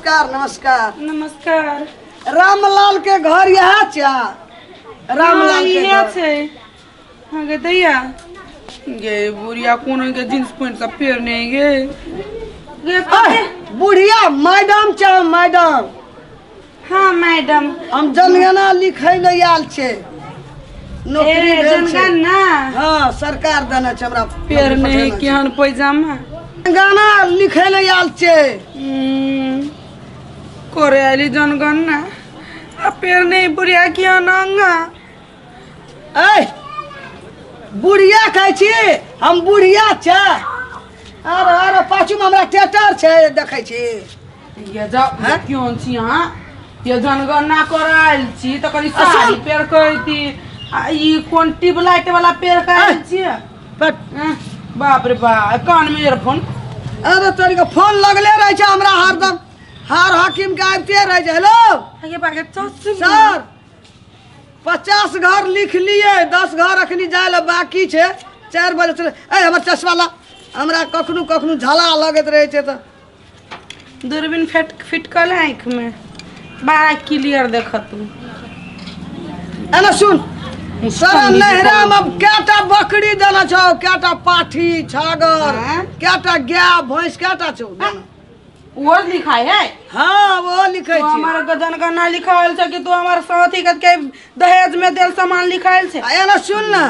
नमस्कार नमस्कार नमस्कार। रामलाल के घर यहाँ चा रामलाल के घर छे हां दैया गे बुढ़िया कोन के जींस पैंट सब पेर नहीं गे बुढ़िया मैडम चा मैडम। हाँ मैडम हम जनगणना लिखे ले आल छे नौकरी भेल छे। जनगणना हाँ सरकार देना छे हमरा पेर नहीं केहन पैजामा गाना लिखे ले आल छे। करे आली जनगणना आ पेर नहीं बुढ़िया केहन अंगा ए बुढ़िया कहै छी हम बुढ़िया छे। अरे अरे पाछू में हमरा ट्रैक्टर छे देखै छी। ये जाओ क्यों छी हां ये जनगणना कराइल छी त कनी साड़ी पेर कहती आ ई कोन ट्यूबलाइट वाला पेर कहै छी। बाप रे बाप कान में ईयरफोन। अरे तोरी के फोन लगले रहे छे हमरा हरदम हर हकीम के आबते रहे छे। हेलो ये बागे सर 50 घर लिख लिए 10 घर अखनी जाय ले बाकी छे 4 बजे चले। ए हमर चश्मा ला हमरा कखनु कखनु झाला लगत रहे छे त दूरबीन फिट कर आंख में बड़ा क्लियर देखत तू। एना सुन सर नहरा में केटा बकरी देना छौ केटा पाठी छागर केटा गाय भैंस केटा छौ वो लिखाई है। हाँ वो लिखे तो हमारा जनगणना लिखाइल छे कि तू हमार साथी के दहेज में देल सामान लिखाइल छे। एना सुन ना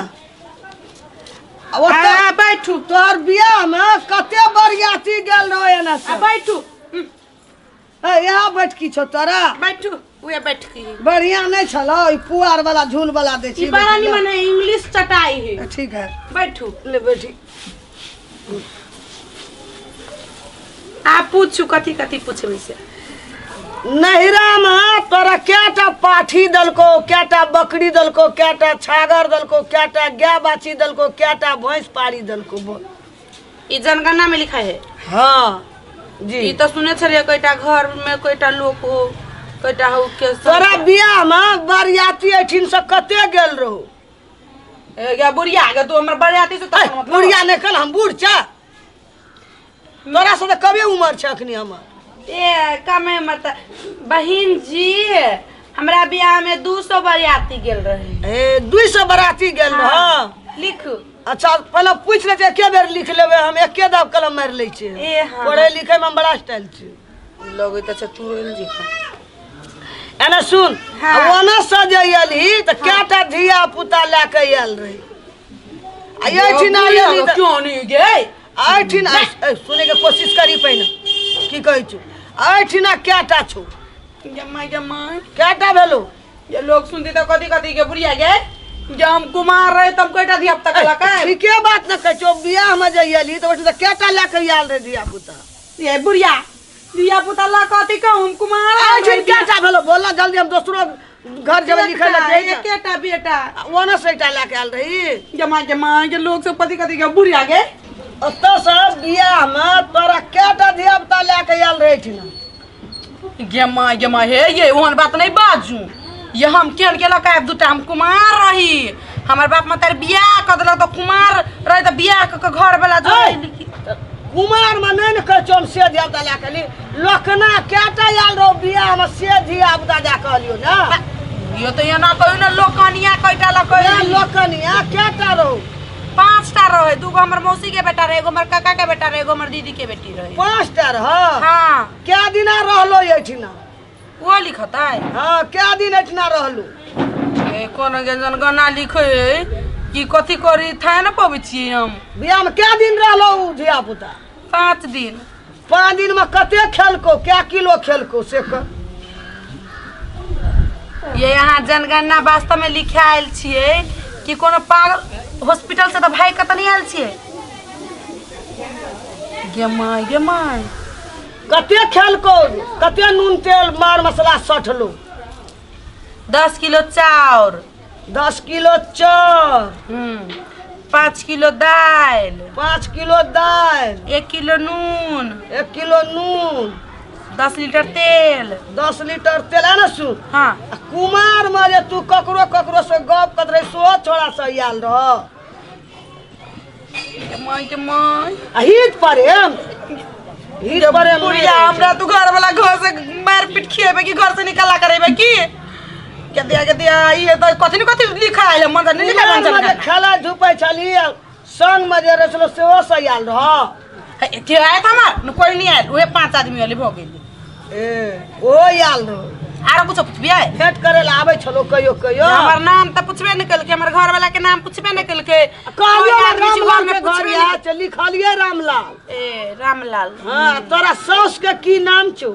आ बैठू तोहर बियाह में कते बरियाती गेल रहो एना से। आ बैठू यहाँ बैठकी छो तोरा बैठू उहे बैठकी बढ़िया नहीं छलो ई पुआर वाला झूल वाला दे छी। ई बड़ा निमन है इंग्लिश चटाई है। ठीक है बैठू ले बैठी। आप पूछू कथी कथी पूछबे से। नहिरा में तोरा केटा पाठी दलको केटा बकरी दलको केटा छागर दलको केटा गाय बाछी दलको केटा भैंस पारी दलको बोल। ई जनगणना में लिखा है। हाँ जी ई तो सुने छलिए कोइटा घर में कोइटा लोग हो कोइटा हो के तोरा बियाह में बरियाती एठिन से कते गेल रहो। ए या बुढ़िया के तू हमर बरियाती से तो मतलब बुढ़िया ने कल हम बूढ़ छा तोरा से कबे उम्र छ अखनी हमर। ए कमे मत बहिन जी हमरा बियाह में 200 बरियाती गेल रहे। ए 200 बराती गेल रहो। लिखू अच्छा पहले पूछ ले एके बेर लिख लेबे हम एके दाब कलम मार ले छी। ए हां पढ़े लिखे में बड़ा स्टाइल छी लोग त चतुरल जी एना सुन हाँ। ओना सजैली त केटा धिया पुता लेके आयल रही आ एठिन आयल क्यों नहीं गे एठिन सुने के कोशिश करी पहिने की कहै छु एठिन केटा छौ जम्मा केटा भेलो। ये लोग सुनती तो कथी कथी के बुढ़िया गे जब हम कुमार रहे तब कोइटा धिया पुता कला का ठीके बात न कहै छौ बियाह में जइली त ओठिन केटा लेके आयल रे धिया पुता। ये बुढ़िया धिया पुता ला कथी कहूं हम कुमार एठिन केटा भेलो बोलना जल्दी हम दोसरो घर जेबे लिखे ले केटा बेटा ओना सेटा लेके आयल रही। जमा के लोग सब कथी कथी के बुढ़िया गे अत से बियाह में तोरा केटा धिया पुता लेके आयल रही थी। जमा हे ये ओहन बात नहीं बाजू ये हम केन के लका दुटा हम कुमार रही हमर बाप में तेरे बियाह क देला तो कुमार रहे तो बियाह क घर वाला जो कुमार में नहीं न कह चल से धिया पुता लेके ली लखना केटा आयल रहो बियाह में से धिया पुता जा कहलियो ना। ये तो ये ना कहियो ना लोकनिया कइटा ला कहियो लोकनिया केटा रहो 5 टा रहे 2 गो हमर मौसी के बेटा रहे एगो हमर काका के बेटा रहे एगो हमर दीदी के बेटी रहे 5 टा रह। हां क्या दिना रहलो एठिना वो लिखता है। हां क्या दिन एठिना रहलो ए कोन के जनगणना लिखे कि कथी करी था ना पबै छी हम बियाह में क्या दिन रहलो धिया पुता 5 दिन 5 दिन में कते खेलको क्या किलो खेलको से क ये यहाँ जनगणना वास्तव में लिखाइल छिए कि कोनो पागल हॉस्पिटल से तो भाई कत नहीं आयल छिए। गे माय कते खेलको कते नून तेल मार मसाला सठलो 10 किलो चाउर 10 किलो चाउर 5 किलो दाल 5 किलो दाल 1 किलो नून 1 किलो नून 10 लीटर तेल 10 लीटर तेल है ना सुन। हाँ कुमार में जे तू ककरो से गप कर रही सो छोड़ा सा आयल रह माय हित प्रेम हित पर बुढ़िया हमरा तू घर वाला घर से मार पीट खिएबे कि घर से निकाला करेबे की के दिया ये तो कथि लिखा है मन नहीं लिखा मजे खेला धूपे चली संग मजे रसलो सेहो सयाल रह के आया था हमार कोई नहीं आया वे 5 आदमी वाली भ गेली ए ओ याल रह आरो कुछ पूछबिया भेंट करे ला आबै छलो कहियो हमर नाम त पूछबे न कल के हमर घर वाला के नाम पूछबे न कल के कहलियो रामलाल के घर या चली खालिए रामलाल ए रामलाल हां तोरा सास के की नाम छौ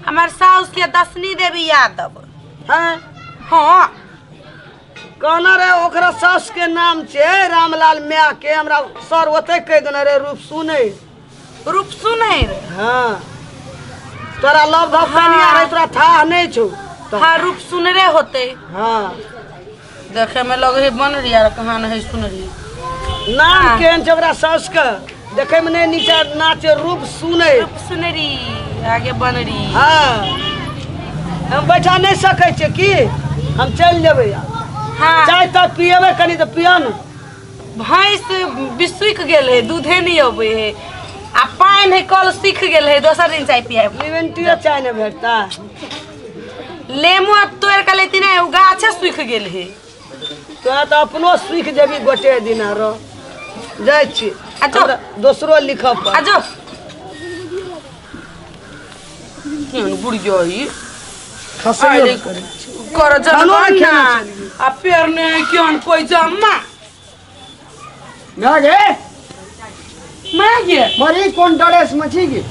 हमर सास के दसनी देवी यादव हां हां कहना रे ओकरा सास के नाम छे रामलाल मिया के हमरा सर ओते कह देने रे रूप सुने रे हां तोरा लव धक्कानी आ रे तोरा था नहीं छौ हां रूप सुन रे होते हां देखे में लगे है बन रही यार कहां नहीं सुन रही नाम केन छोकरा सास के देखे में नहीं नीचे नाचे रूप सुनरी आगे बन रही हां हम बैठा नहीं सकै छे की हम चल जेबै हां चाय त पिएबे कनी त पिया न भैंस बिसुक गेल है दूधे नहीं होबे है आ पानी है कल सीख गेल है दोसर दिन चाय पिए लिवेंटिया चाय न भेटता लेमू तोड़ के लेती नहीं गाछे सूख गेल है तो त अपनो सूख जेबी गोटे दिन रो जाय छी अच्छा दोसरो लिखब पर आजो केन बुढ़िया ही खसैयो कर जनगणना आ पेड़ ने केन कोई जम्मा मागे मरी कौन ड्रेस में छी गे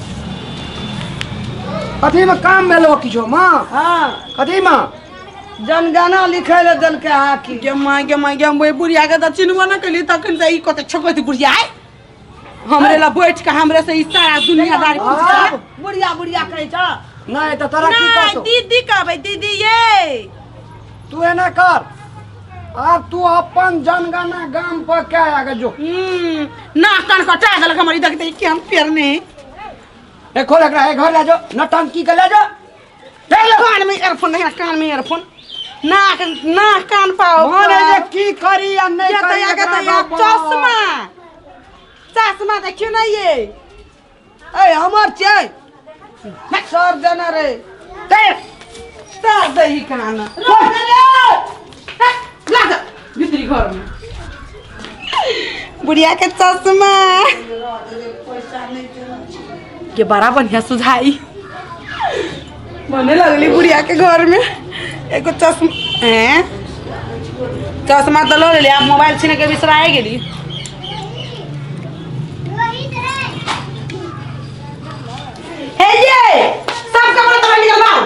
कथी में काम भेलो किछो मां हां कथी में जनगणना लिखै ले देल के हाकी के मां गे बुढ़िया के त चिन्हबो न कली तखन से ई कते छकती बुढ़िया हमरे ला बैठ के हमरे से ई सारा दुनियादारी पूछ बुढ़िया कहै छ नहीं तो तोरा की कहतो दीदी कहबै दीदी ये तू एना कर अब तू अपन जनगणना गांव पर क्या आगे जो ना कान कटा देलक हमर ई देखते कि हम पेड़ ने ए खोल एकरा ए घर ले जो नटंकी के ले जो ले ले कान में ईयरफोन नहीं कान में ईयरफोन ना कान पाओ माने जे की करी या नहीं करी चश्मा देखियो ना ये ए हमर छै सर देना रे तार दही कान लाग भीतरी घर में बुढ़िया के चश्मा के बड़ा बढ़िया सुझाई बने लगली बुढ़िया के घर में एगो चश्मा तो लो ले आप मोबाइल छीने के बिसराए गेली हे ये सब कपड़ा तो निकल लाओ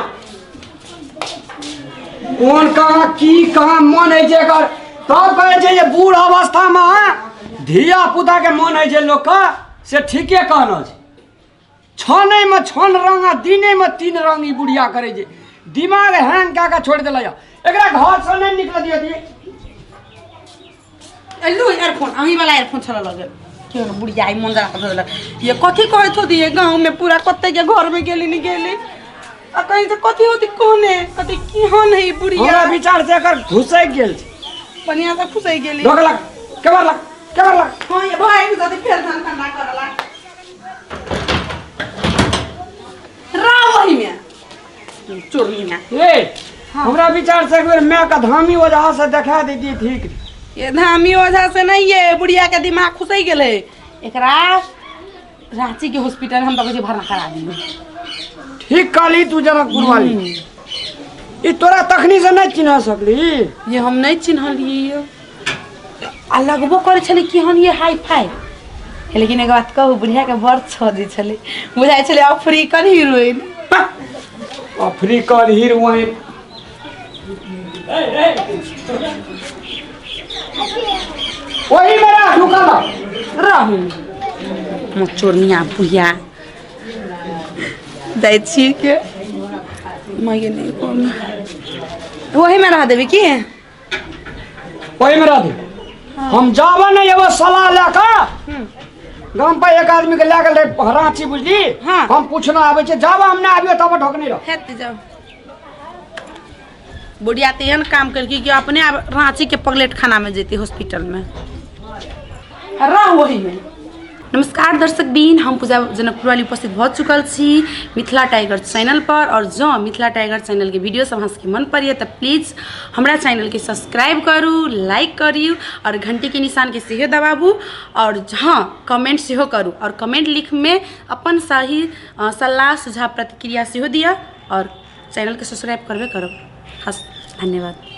कौन कहाँ की कहाँ मन है जे कर तब कहे छै ये बूढ़ अवस्था में धिया पुता के मन है जे लोग का से ठीके कहना छै छने में छन रंग दिने में 3 रंग ई बुढ़िया करे जे दिमाग हैंग का छोड़ देला या एकरा घर से नहीं निकल दियो दी एलू ईयरफोन अही वाला ईयरफोन छला लगे क्यों बुढ़िया ई मन जरा कर देला ये कथि कहत होती ये गांव में पूरा कत्ते के घर में गेली नहीं गेली आ कहीं से कथि होती कोने कथि की हन है बुढ़िया हमरा विचार से एकर घुसै गेल छै पनिया से फुसै गेली ढोकला केबर लग हां ये भाई कथि फेर धान ठंडा करला रावही में चोरी में ए हमरा विचार से एक बेर मैं का धामी वजह से दिखा देती ठीक ये धामी वजह से नहीं है बुढ़िया के दिमाग खुसै गेले एकरा रांची के हॉस्पिटल हम तो भरना करा दी ठीक काली तू जनकपुर वाली ई तोरा तखनी से नहीं चिन्ह सकली ये हम नहीं चिन्हलिए आ लगबो करे छले कि हम ये हाई फाई लेकिन एक बात कहू बुढ़िया के बड़ छदी छले बुझाइ छले अफ्रीकन हीरोइन अफ्रीकन हीरोइन वही मेरा ढुकला रहू मो चोरनिया बुढ़िया दै छी के मागे नहीं कोन वही में रह देबे की वही मेरा दे हम जावा नहीं एगो सलाह लेकर गांव पर एक आदमी के लेकर रांची बुझली हाँ। हम पूछना आवे छे जावा हमने आबियो तब ठोकनी रह हेत जाओ बुढ़िया तो एहन काम करकी कि अपने आप रांची के पगलेट खाना में जेती हॉस्पिटल में रह वही में नमस्कार दर्शक बीन, हम पूजा जनकपुर वाली उपस्थित भऽ चुकल छी मिथिला टाइगर चैनल पर। और जो मिथिला टाइगर चैनल के वीडियो सब अहाँ मन पड़िए तो प्लीज़ हमारा चैनल के सब्सक्राइब करू, लाइक करू और घंटी के निशान के सेहो दबाबू। और हाँ, कमेंट सेहो करू और कमेंट लिख में अपन सही सलाह सुझाव प्रतिक्रिया सेहो दिया और चैनल के सब्सक्राइब करबे करो। धन्यवाद।